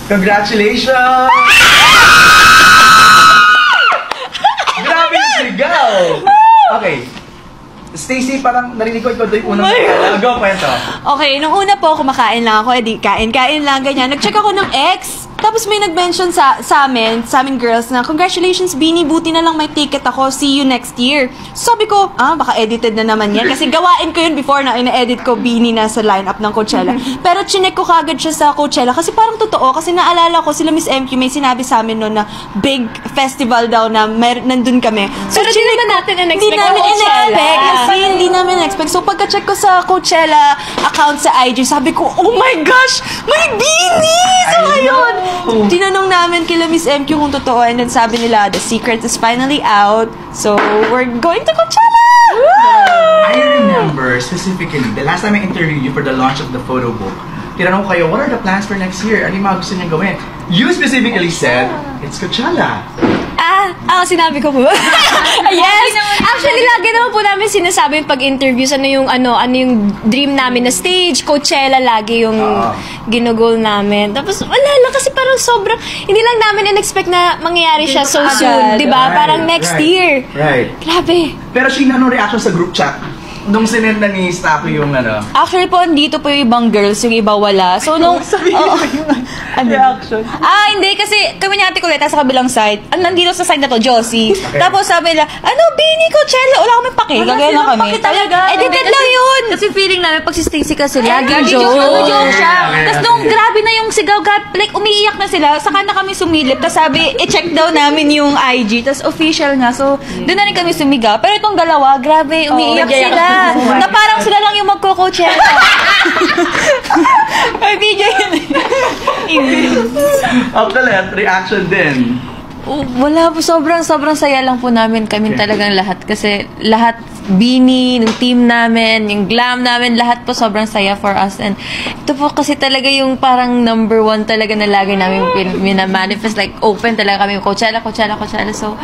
Congratulations! Grabe yung sigaw! Okay. Stacey, parang narinig ko ikaw doon yung unang go, kwento. Okay, nung una po, kumakain lang ako, edi kain lang, ganyan. Nag-check ako ng ex. Tapos may nag-mention sa amin girls na, congratulations, Beanie, buti na lang may ticket ako, see you next year. So sabi ko, baka edited na naman yan. Kasi gawain ko yun before na ina-edit ko Beanie na sa lineup ng Coachella. Pero chinek ko kagad siya sa Coachella kasi parang totoo. Kasi naalala ko, sila Miss MQ may sinabi sa amin noon na big festival daw na nandun kami. So, pero di naman natin in-expect. Hindi namin in-expect. Kasi hindi namin in-expect. So pagka-check ko sa Coachella account sa IG, sabi ko, oh my gosh, may Beanie! So ayun! Tinanong namin kila Miss MQ kung totoo and then sabi nila, the secret is finally out. So, we're going to Coachella! I remember specifically, the last time I interviewed you for the launch of the photo book, tinanong ko kayo, what are the plans for next year? Ano yung mga gusto niyang gawin? You specifically said, it's Coachella. Sinabi ko po. Yes! Actually, lagi naman po namin sinasabi yung pag-interviews, ano yung dream namin na stage, Coachella lagi yung ginugol namin. Tapos, wala lang kasi parang sobrang, hindi lang namin in-expect na mangyayari siya so soon, di ba? Parang next year. Right. Grabe. Pero Sheena, anong reaction sa group chat? Nung sinend na ni Stapo yung Actually po, dito po yung ibang girls, yung iba wala. So, nung... reaction? Hindi. Kasi kami ni Ate Coleta sa kabilang side. Nandito sa side na to, Josie. Okay. Tapos sabi nila, Beanie, Coachella. Wala kami pake. Gagaya lang kami. Talaga. Edited lang yun. Kasi feeling namin pag si Stacey kasi lagi joke. joke siya. Yeah. Tapos nung grabe na yung sigaw, like umiiyak na sila, saka na kami sumilip. Tapos sabi, i-check daw namin yung IG. Tapos official nga. So, doon na rin kami sumigaw. Pero itong dalawa, grabe, umiiyak sila. Na parang sila lang yung magko-Coachella. May video yun. Actually, reaction din. Wala po, sobrang saya lang po namin kami talagang lahat. Kasi lahat, Beanie, yung team namin, yung glam namin, lahat po sobrang saya for us. And ito po kasi talaga yung parang number one talaga na lagi namin minamanifest. Like, open talaga kami, Coachella. So,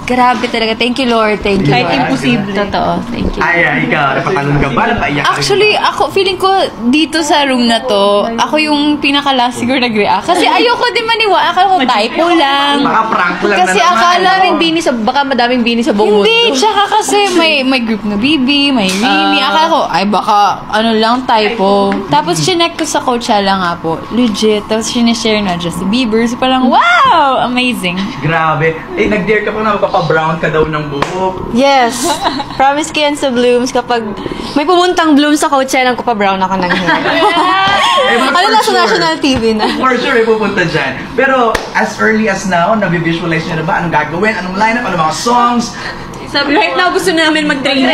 grabe talaga. Thank you, Lord. Thank you, Kahit Lord. imposible. Totoo. Thank you. Ay, ikaw, napatanong ka ba? Napaiyak ka rin? Actually, ako, feeling ko, dito sa room na to, ako yung pinaka-last siguro nag-react. Kasi ayoko din maniwala. Akala ko typo lang. Baka prank lang Kasi na naman. akala namin Beanie sa, baka madaming Beanie sa buong mundo. Hindi, tsaka kasi may group na Bibi, may Rini. Akala ko, ay baka ano lang, typo. Tapos chinek ko sa Coachella nga po. Legit. Tapos sinishare na Justin Bieber. So parang, wow! Amazing. Grabe. Nag-dare ka pa na magpapa-brown ka daw ng buhok. Yes. Promise Kian sa Blooms, kapag may pumuntang Blooms sa Coachella, pa-brown ako ng hair. Ano na sa national TV na? For sure, may pupunta dyan. Pero as early as now, nabivisualize nyo na ba? Anong gagawin? Anong lineup? Anong mga songs? Right now, gusto namin mag-training.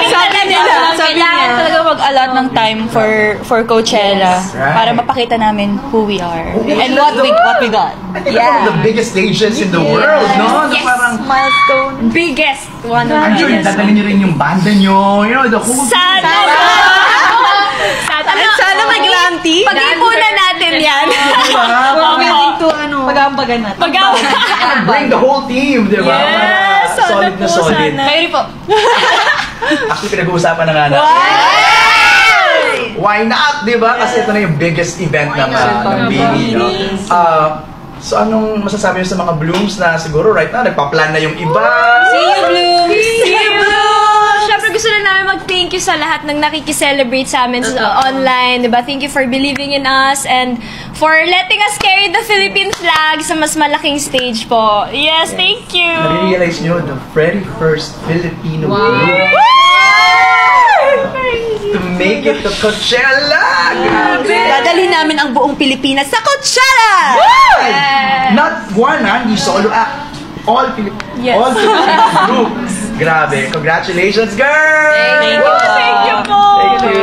Sabi nila, kailangan talaga mag-allot ng time for Coachella. Yes, right. Para mapakita namin who we are. And what we got. I think one of the biggest stages in the world, no? Yes. Na parang, Biggest one of I'm sure dadalhin nyo rin yung banda nyo, you know, the whole Sana! Sana mag-glam team. Pag-ipunan natin yan. Willing to, pag-aambagan natin. Bring the whole team, di ba? Yes! Para solid na solid. Kayo po. Actually, pinag-uusapan na nga na. Why not, di ba? Kasi ito na yung biggest event ng Beanie, no? So, anong masasabi nyo sa mga Blooms na siguro right now, nagpa-plan na yung iba? See you, Bloom! See you, Bloom! Siyempre gusto na namin mag-thank you sa lahat ng nakikiselebrate sa amin online, diba? Thank you for believing in us and for letting us carry the Philippine flag sa mas malaking stage po. Yes, thank you! Nare-realize nyo, the very first Filipino group to make it to Coachella! Dadalhin namin ang buong Pilipinas sa Coachella! Not one, hindi solo act. All Filipino group. Grabe. Congratulations, girls! Thank you. Thank you po! Thank you.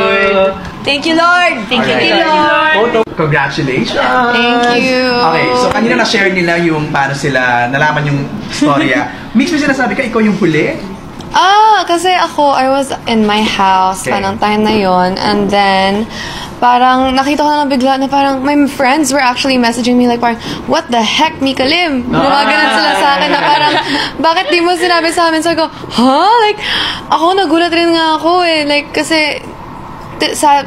Thank you, Lord! Thank you, Lord! Photo. Congratulations! Thank you! Okay, so kanina na-share nila yung paano sila nalaman yung storya. Mix mo sinasabi ka, ikaw yung huli? Kasi ako, I was in my house, anong time na yon, and then, parang, nakita ko na lang bigla na parang, my friends were actually messaging me like parang, what the heck, Mika Lim? Lumaganan sila sa akin na parang, bakit di mo sinabi sa amin? So, ko, Like, ako nagulat rin nga ako eh. Like, kasi,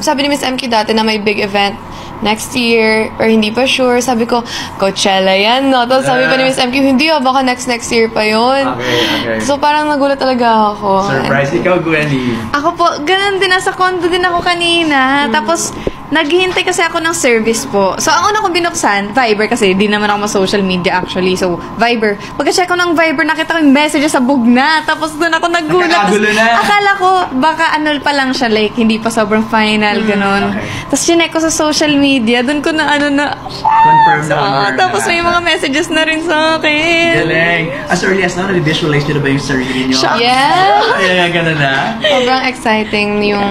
sabi ni Miss MQ dati na may big event next year, or hindi pa sure. Sabi ko, Coachella yan, no? Tapos sabi pa ni Miss MQ, hindi baka next year pa yun. Okay. So parang nagulat talaga ako. Surprise. Ikaw, Gwenny. Ako po, ganun din. Nasa condo din ako kanina. Tapos, naghihintay kasi ako ng service po. So, ang una kong binuksan, Viber kasi di naman ako ma-social media actually. So, Viber. Pagka-check ko ng Viber, nakita ko yung messages sa bugna. Tapos doon ako nagulat. Nagkakagulo na. Akala ko, baka ano pa lang siya, like, hindi pa sobrang final, ganun. Okay. Tapos, chinek ko sa social media. Doon ko na, Confirm na. tapos may mga messages na rin sa akin. Galing. As early as now, na-visualize nyo na ba yung sarili nyo? Yeah! Ay, ganun na. Sobrang exciting yung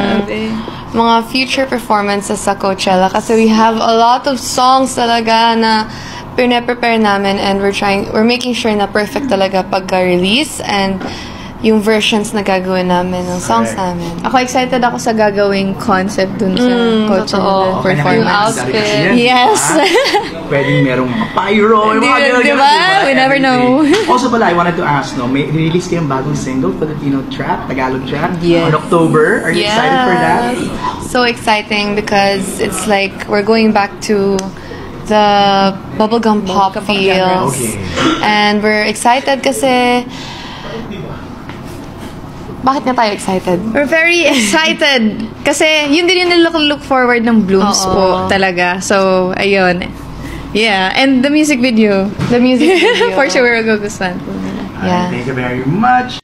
mga future performances sa Coachella kasi we have a lot of songs talaga na pine-prepare namin and we're making sure na perfect talaga pagka-release and yung versions na gagawin namin ng songs namin. Ako excited ako sa gagawing concept dun sa Coachella totoo. performance. Yung outfit. Yes. Pwedeng merong mga pyro. yung mga ganun, Diba? ganun, We never know. Also pala, I wanted to ask, no, may release kayong bagong single, Filipino trap, Tagalog trap, Yes. on October. Are you excited for that? So exciting because it's like we're going back to the bubblegum pop feels. Okay. And we're excited kasi... Bakit nga tayo excited? We're very excited. Kasi yun din yung look forward ng Blooms po talaga. So, ayun. Yeah. And the music video. The music video. For sure, magugustuhan po nila. Yeah. Thank you very much.